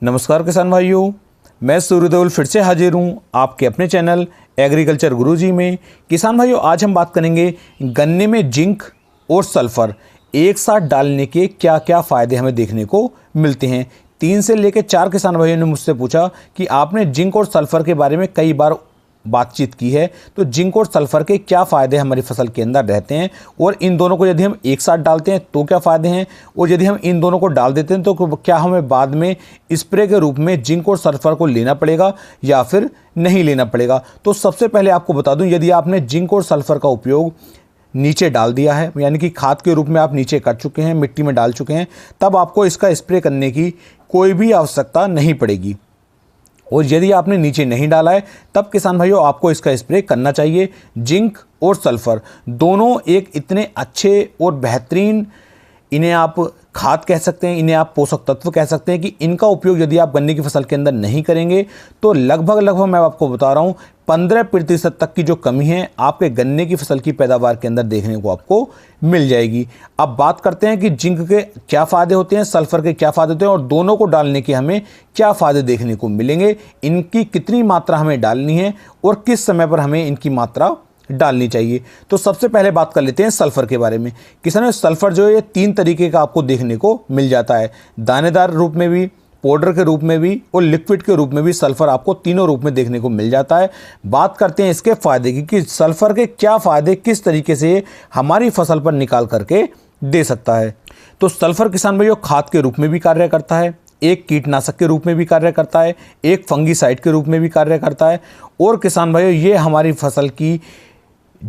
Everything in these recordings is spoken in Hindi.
नमस्कार किसान भाइयों, मैं सूर्यदेवल फिर से हाजिर हूँ आपके अपने चैनल एग्रीकल्चर गुरुजी में। किसान भाइयों, आज हम बात करेंगे गन्ने में जिंक और सल्फर एक साथ डालने के क्या क्या फ़ायदे हमें देखने को मिलते हैं। 3 से लेकर 4 किसान भाइयों ने मुझसे पूछा कि आपने जिंक और सल्फर के बारे में कई बार बातचीत की है, तो जिंक और सल्फर के क्या फ़ायदे हमारी फसल के अंदर रहते हैं और इन दोनों को यदि हम एक साथ डालते हैं तो क्या फ़ायदे हैं, और यदि हम इन दोनों को डाल देते हैं तो क्या हमें बाद में स्प्रे के रूप में जिंक और सल्फर को लेना पड़ेगा या फिर नहीं लेना पड़ेगा। तो सबसे पहले आपको बता दूं, यदि आपने जिंक और सल्फर का उपयोग नीचे डाल दिया है, यानी कि खाद के रूप में आप नीचे कर चुके हैं, मिट्टी में डाल चुके हैं, तब आपको इसका स्प्रे करने की कोई भी आवश्यकता नहीं पड़ेगी। और यदि आपने नीचे नहीं डाला है तब किसान भाइयों आपको इसका स्प्रे करना चाहिए। जिंक और सल्फर दोनों एक इतने अच्छे और बेहतरीन, इन्हें आप खाद कह सकते हैं, इन्हें आप पोषक तत्व कह सकते हैं, कि इनका उपयोग यदि आप गन्ने की फसल के अंदर नहीं करेंगे तो लगभग मैं आपको बता रहा हूँ 15% तक की जो कमी है आपके गन्ने की फसल की पैदावार के अंदर देखने को आपको मिल जाएगी। अब बात करते हैं कि जिंक के क्या फ़ायदे होते हैं, सल्फर के क्या फ़ायदे होते हैं और दोनों को डालने के हमें क्या फ़ायदे देखने को मिलेंगे, इनकी कितनी मात्रा हमें डालनी है और किस समय पर हमें इनकी मात्रा डालनी चाहिए। तो सबसे पहले बात कर लेते हैं सल्फर के बारे में। किसानों, सल्फर जो है ये 3 तरीके का आपको देखने को मिल जाता है, दानेदार रूप में भी, पाउडर के रूप में भी और लिक्विड के रूप में भी सल्फर आपको तीनों रूप में देखने को मिल जाता है। बात करते हैं इसके फ़ायदे की कि सल्फर के क्या फ़ायदे किस तरीके से हमारी फसल पर निकाल करके दे सकता है। तो सल्फर किसान भाइयों खाद के रूप में भी कार्य करता है, एक कीटनाशक के रूप में भी कार्य करता है, एक फंगीसाइड के रूप में भी कार्य करता है, और किसान भाइयों ये हमारी फसल की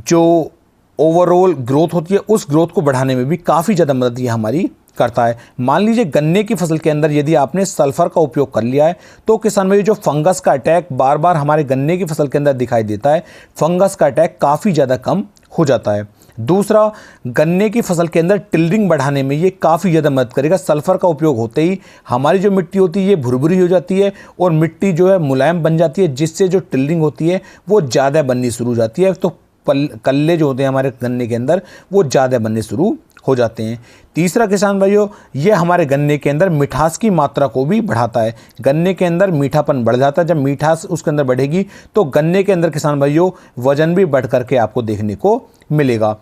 जो ओवरऑल ग्रोथ होती है उस ग्रोथ को बढ़ाने में भी काफ़ी ज़्यादा मदद ये हमारी करता है। मान लीजिए गन्ने की फसल के अंदर यदि आपने सल्फर का उपयोग कर लिया है तो किसान भाई जो फंगस का अटैक बार बार हमारे गन्ने की फसल के अंदर दिखाई देता है, फंगस का अटैक काफ़ी ज़्यादा कम हो जाता है। दूसरा, गन्ने की फसल के अंदर टिल्डिंग बढ़ाने में ये काफ़ी ज़्यादा मदद करेगा। सल्फर का उपयोग होते ही हमारी जो मिट्टी होती है ये भुरभुरी हो जाती है और मिट्टी जो है मुलायम बन जाती है, जिससे जो टिल्डिंग होती है वो ज़्यादा बननी शुरू हो जाती है। तो कल्ले जो होते हैं हमारे गन्ने के अंदर वो ज़्यादा बनने शुरू हो जाते हैं। तीसरा किसान भाइयों, ये हमारे गन्ने के अंदर मिठास की मात्रा को भी बढ़ाता है। गन्ने के अंदर मीठापन बढ़ जाता है, जब मिठास उसके अंदर बढ़ेगी तो गन्ने के अंदर किसान भाइयों वजन भी बढ़ करके आपको देखने को मिलेगा।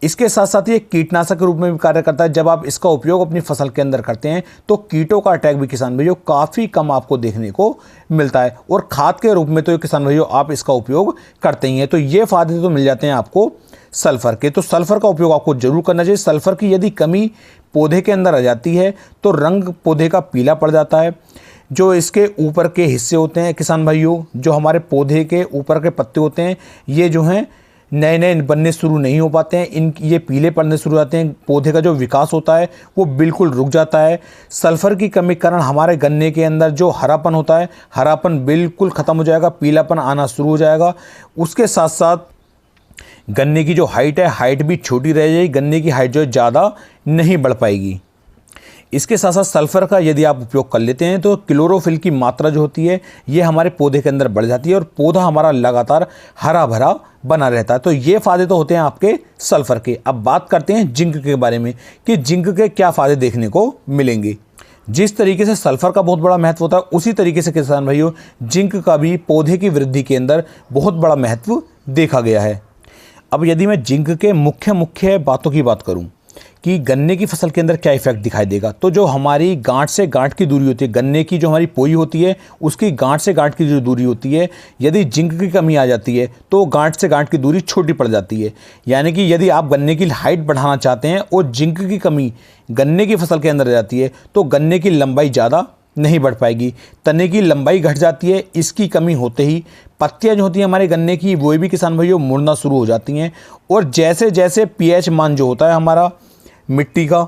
इसके साथ साथ ये कीटनाशक के रूप में भी कार्य करता है। जब आप इसका उपयोग अपनी फसल के अंदर करते हैं तो कीटों का अटैक भी किसान भाइयों काफ़ी कम आपको देखने को मिलता है, और खाद के रूप में तो किसान भाइयों आप इसका उपयोग करते ही हैं। तो ये फायदे तो मिल जाते हैं आपको सल्फर के। तो सल्फर का उपयोग आपको जरूर करना चाहिए। सल्फर की यदि कमी पौधे के अंदर आ जाती है तो रंग पौधे का पीला पड़ जाता है। जो इसके ऊपर के हिस्से होते हैं किसान भाइयों, जो हमारे पौधे के ऊपर के पत्ते होते हैं, ये जो हैं नए नए बनने शुरू नहीं हो पाते हैं, ये पीले पड़ने शुरू हो जाते हैं। पौधे का जो विकास होता है वो बिल्कुल रुक जाता है। सल्फर की कमी के कारण हमारे गन्ने के अंदर जो हरापन होता है, हरापन बिल्कुल ख़त्म हो जाएगा, पीलापन आना शुरू हो जाएगा। उसके साथ साथ गन्ने की जो हाइट है, हाइट भी छोटी रह जाएगी, गन्ने की हाइट जो है ज़्यादा नहीं बढ़ पाएगी। इसके साथ साथ सल्फर का यदि आप उपयोग कर लेते हैं तो क्लोरोफिल की मात्रा जो होती है ये हमारे पौधे के अंदर बढ़ जाती है और पौधा हमारा लगातार हरा भरा बना रहता है। तो ये फ़ायदे तो होते हैं आपके सल्फर के। अब बात करते हैं जिंक के बारे में कि जिंक के क्या फ़ायदे देखने को मिलेंगे। जिस तरीके से सल्फर का बहुत बड़ा महत्व होता है उसी तरीके से किसान भाइयों जिंक का भी पौधे की वृद्धि के अंदर बहुत बड़ा महत्व देखा गया है। अब यदि मैं जिंक के मुख्य बातों की बात करूं कि गन्ने की फसल के अंदर क्या इफेक्ट दिखाई देगा, तो जो हमारी गांठ से गांठ की दूरी होती है, गन्ने की जो हमारी पोई होती है उसकी गांठ से गांठ की जो दूरी होती है, यदि जिंक की कमी आ जाती है तो गांठ से गांठ की दूरी छोटी पड़ जाती है। यानी कि यदि आप गन्ने की हाइट बढ़ाना चाहते हैं और जिंक की कमी गन्ने की फसल के अंदर आ जाती है तो गन्ने की लंबाई ज़्यादा नहीं बढ़ पाएगी, तने की लंबाई घट जाती है। इसकी कमी होते ही पत्तियां जो होती हैं हमारे गन्ने की वो भी किसान भाइयों मुड़ना शुरू हो जाती हैं, और जैसे जैसे पीएच मान जो होता है हमारा मिट्टी का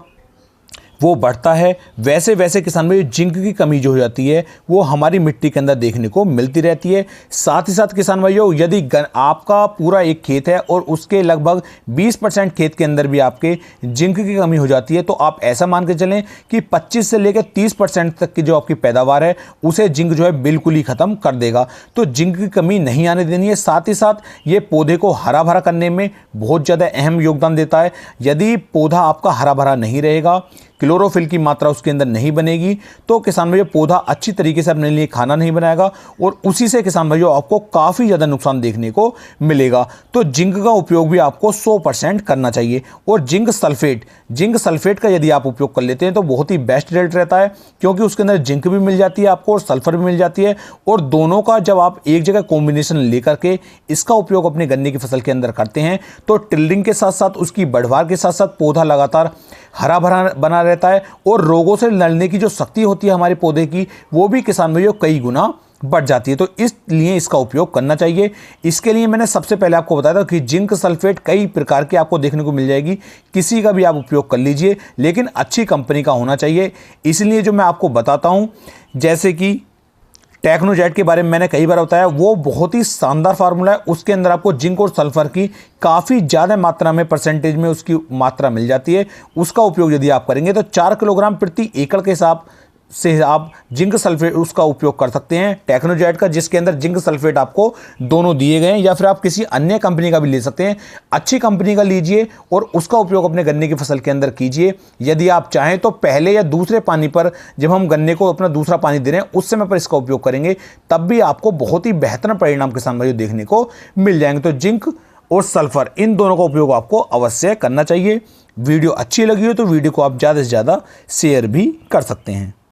वो बढ़ता है, वैसे वैसे किसान भाई जिंक की कमी जो हो जाती है वो हमारी मिट्टी के अंदर देखने को मिलती रहती है। साथ ही साथ किसान भाइयों यदि आपका पूरा एक खेत है और उसके लगभग 20% खेत के अंदर भी आपके जिंक की कमी हो जाती है तो आप ऐसा मान के चलें कि 25 से लेकर 30% तक की जो आपकी पैदावार है उसे जिंक जो है बिल्कुल ही ख़त्म कर देगा। तो जिंक की कमी नहीं आने देनी है। साथ ही साथ ये पौधे को हरा भरा करने में बहुत ज़्यादा अहम योगदान देता है। यदि पौधा आपका हरा भरा नहीं रहेगा, क्लोरोफिल की मात्रा उसके अंदर नहीं बनेगी, तो किसान भाइयों पौधा अच्छी तरीके से अपने लिए खाना नहीं बनाएगा और उसी से किसान भाइयों आपको काफ़ी ज़्यादा नुकसान देखने को मिलेगा। तो जिंक का उपयोग भी आपको 100% करना चाहिए। और जिंक सल्फेट का यदि आप उपयोग कर लेते हैं तो बहुत ही बेस्ट रिजल्ट रहता है, क्योंकि उसके अंदर जिंक भी मिल जाती है आपको और सल्फर भी मिल जाती है। और दोनों का जब आप एक जगह कॉम्बिनेशन लेकर के इसका उपयोग अपने गन्ने की फसल के अंदर करते हैं तो टिल्डिंग के साथ साथ उसकी बढ़वार के साथ साथ पौधा लगातार हरा भरा बना रहता है और रोगों से लड़ने की जो शक्ति होती है हमारे पौधे की वो भी किसान भाइयों कई गुना बढ़ जाती है। तो इसलिए इसका उपयोग करना चाहिए। इसके लिए मैंने सबसे पहले आपको बताया था कि जिंक सल्फेट कई प्रकार की आपको देखने को मिल जाएगी, किसी का भी आप उपयोग कर लीजिए, लेकिन अच्छी कंपनी का होना चाहिए। इसलिए जो मैं आपको बताता हूं, जैसे कि टेक्नोजेट के बारे में मैंने कई बार बताया, वो बहुत ही शानदार फार्मूला है। उसके अंदर आपको जिंक और सल्फर की काफ़ी ज़्यादा मात्रा में परसेंटेज में उसकी मात्रा मिल जाती है। उसका उपयोग यदि आप करेंगे तो 4 किलोग्राम प्रति एकड़ के हिसाब से आप जिंक सल्फेट उसका उपयोग कर सकते हैं टेक्नोजेट का, जिसके अंदर जिंक सल्फेट आपको दोनों दिए गए हैं, या फिर आप किसी अन्य कंपनी का भी ले सकते हैं। अच्छी कंपनी का लीजिए और उसका उपयोग अपने गन्ने की फसल के अंदर कीजिए। यदि आप चाहें तो पहले या दूसरे पानी पर, जब हम गन्ने को अपना दूसरा पानी दे रहे हैं उस समय पर इसका उपयोग करेंगे, तब भी आपको बहुत ही बेहतर परिणाम किसान भाइयों देखने को मिल जाएंगे। तो जिंक और सल्फर इन दोनों का उपयोग आपको अवश्य करना चाहिए। वीडियो अच्छी लगी हो तो वीडियो को आप ज़्यादा से ज़्यादा शेयर भी कर सकते हैं।